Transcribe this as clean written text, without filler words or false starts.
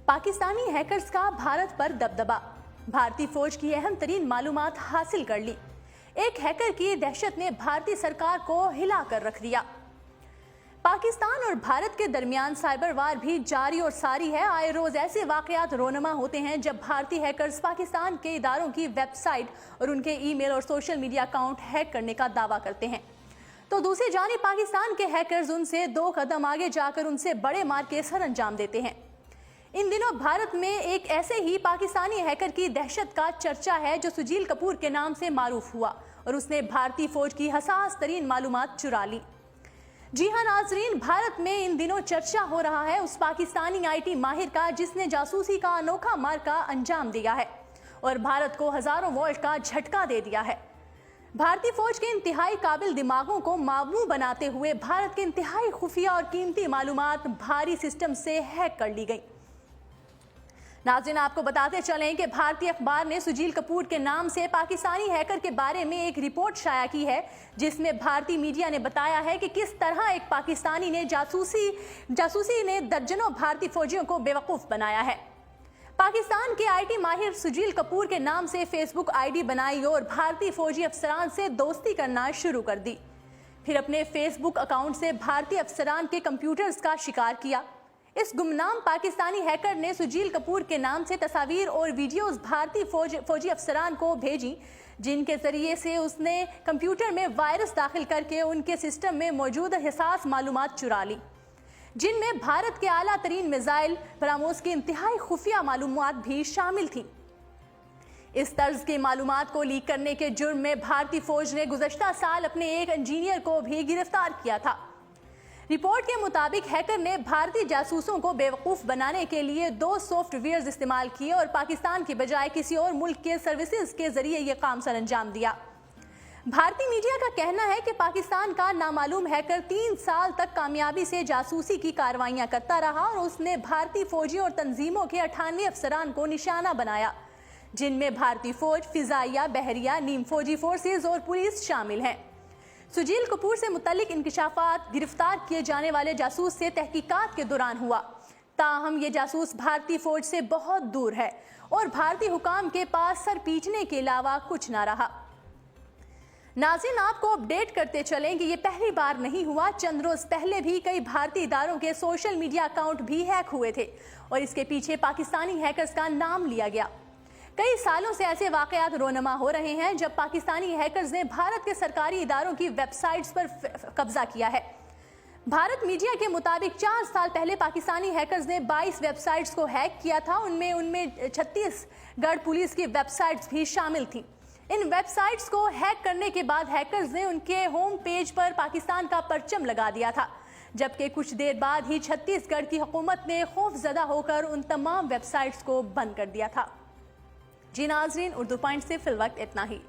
Pakistani hackers का भारत पर दबदबा। भारतीय फौज की अहम तरीन मालूमात हासिल कर ली। एक हैकर की दहशत ने भारतीय सरकार को हिला कर रख दिया। पाकिस्तान और भारत के दरमियान साइबर वार भी जारी और सारी है। आए रोज ऐसे वाकयात रोनमा होते हैं जब भारतीय हैकर्स पाकिस्तान के इदारों की वेबसाइट और उनके ईमेल और सोशल मीडिया अकाउंट हैक करने का दावा करते हैं, तो दूसरी जानिब पाकिस्तान के हैकर्स उनसे 2 कदम आगे जाकर उनसे बड़े मार के सर अंजाम देते हैं। इन दिनों भारत में एक ऐसे ही पाकिस्तानी हैकर की दहशत का चर्चा है जो सुजील कपूर के नाम से मारूफ हुआ और उसने भारतीय फौज की हसास तरीन मालूमात चुरा ली। जी हां नाजरीन, भारत में इन दिनों चर्चा हो रहा है उस पाकिस्तानी आईटी माहिर का जिसने जासूसी का अनोखा मार का अंजाम दिया है और भारत को हजारों वोल्ट का झटका दे दिया है। भारतीय फौज के इंतहाई काबिल दिमागों को मामू बनाते हुए भारत के इंतहाई खुफिया और कीमती मालूमात भारी सिस्टम से हैक कर ली गई। नाज़रीन, आपको बताते चलें कि भारतीय अखबार ने सुजील कपूर के नाम से पाकिस्तानी हैकर के बारे में एक रिपोर्ट शाया की है जिसमें भारतीय मीडिया ने बताया है कि किस तरह एक पाकिस्तानी ने जासूसी ने दर्जनों भारतीय फौजियों को बेवकूफ़ बनाया है। पाकिस्तान के आईटी माहिर सुजील कपूर के नाम से फेसबुक आईडी बनाई और भारतीय फौजी अफसरान से दोस्ती करना शुरू कर दी। फिर अपने फेसबुक अकाउंट से भारतीय अफसरान के कंप्यूटर्स का शिकार किया। इस गुमनाम पाकिस्तानी हैकर ने सुजील कपूर के नाम से तस्वीर और वीडियोस भारतीय फौजी अफसरान को भेजी, जिनके जरिए से उसने कंप्यूटर में वायरस दाखिल करके उनके सिस्टम में मौजूद हसास मालूमात चुरा ली, जिनमें भारत के आला तरीन मिसाइल ब्रह्मोस की इंतहाई खुफिया मालूमात भी शामिल थी। इस तर्ज के मालूमात को लीक करने के जुर्म में भारतीय फौज ने गुज़श्ता साल अपने एक इंजीनियर को भी गिरफ्तार किया था। रिपोर्ट के मुताबिक हैकर ने भारतीय जासूसों को बेवकूफ़ बनाने के लिए 2 सॉफ्टवेयर इस्तेमाल किए और पाकिस्तान की बजाय किसी और मुल्क के सर्विसेज के जरिए यह काम सर अंजाम दिया। भारतीय मीडिया का कहना है कि पाकिस्तान का नामालूम हैकर 3 साल तक कामयाबी से जासूसी की कार्रवाइयां करता रहा और उसने भारतीय फौजियों और तंजीमों के 98 अफसरान को निशाना बनाया, जिनमें भारतीय फौज, फिजाइया, बहरिया, नीम फौजी फोर्सेज और पुलिस शामिल हैं। सुजील कपूर से मुतल्लिक इंकशाफात गिरफ्तार किए जाने वाले जासूस से तहकीकात के दौरान हुआ, ताहम ये जासूस भारतीय फौज से बहुत दूर है और भारतीय हुकाम के पास सर पीटने के अलावा कुछ ना रहा। नाज़रीन, आपको अपडेट करते चलें कि ये पहली बार नहीं हुआ। चंद रोज पहले भी कई भारतीय इदारों के सोशल मीडिया अकाउंट भी हैक हुए थे और इसके पीछे पाकिस्तानी हैकर्स का नाम लिया गया। कई सालों से ऐसे वाकयात रोनमा हो रहे हैं जब पाकिस्तानी हैकर्स ने भारत के सरकारी इदारों की वेबसाइट्स पर कब्जा किया है। भारत मीडिया के मुताबिक 4 साल पहले पाकिस्तानी हैकर्स ने 22 वेबसाइट्स को हैक किया था। उनमें छत्तीसगढ़ पुलिस की वेबसाइट्स भी शामिल थीं। इन वेबसाइट्स को हैक करने के बाद हैकर्स ने उनके होम पेज पर पाकिस्तान का परचम लगा दिया था, जबकि कुछ देर बाद ही छत्तीसगढ़ की हुकूमत ने खौफजदा होकर उन तमाम वेबसाइट्स को बंद कर दिया था। जी नाजरीन, उर्दू पॉइंट से फिल वक्त इतना ही।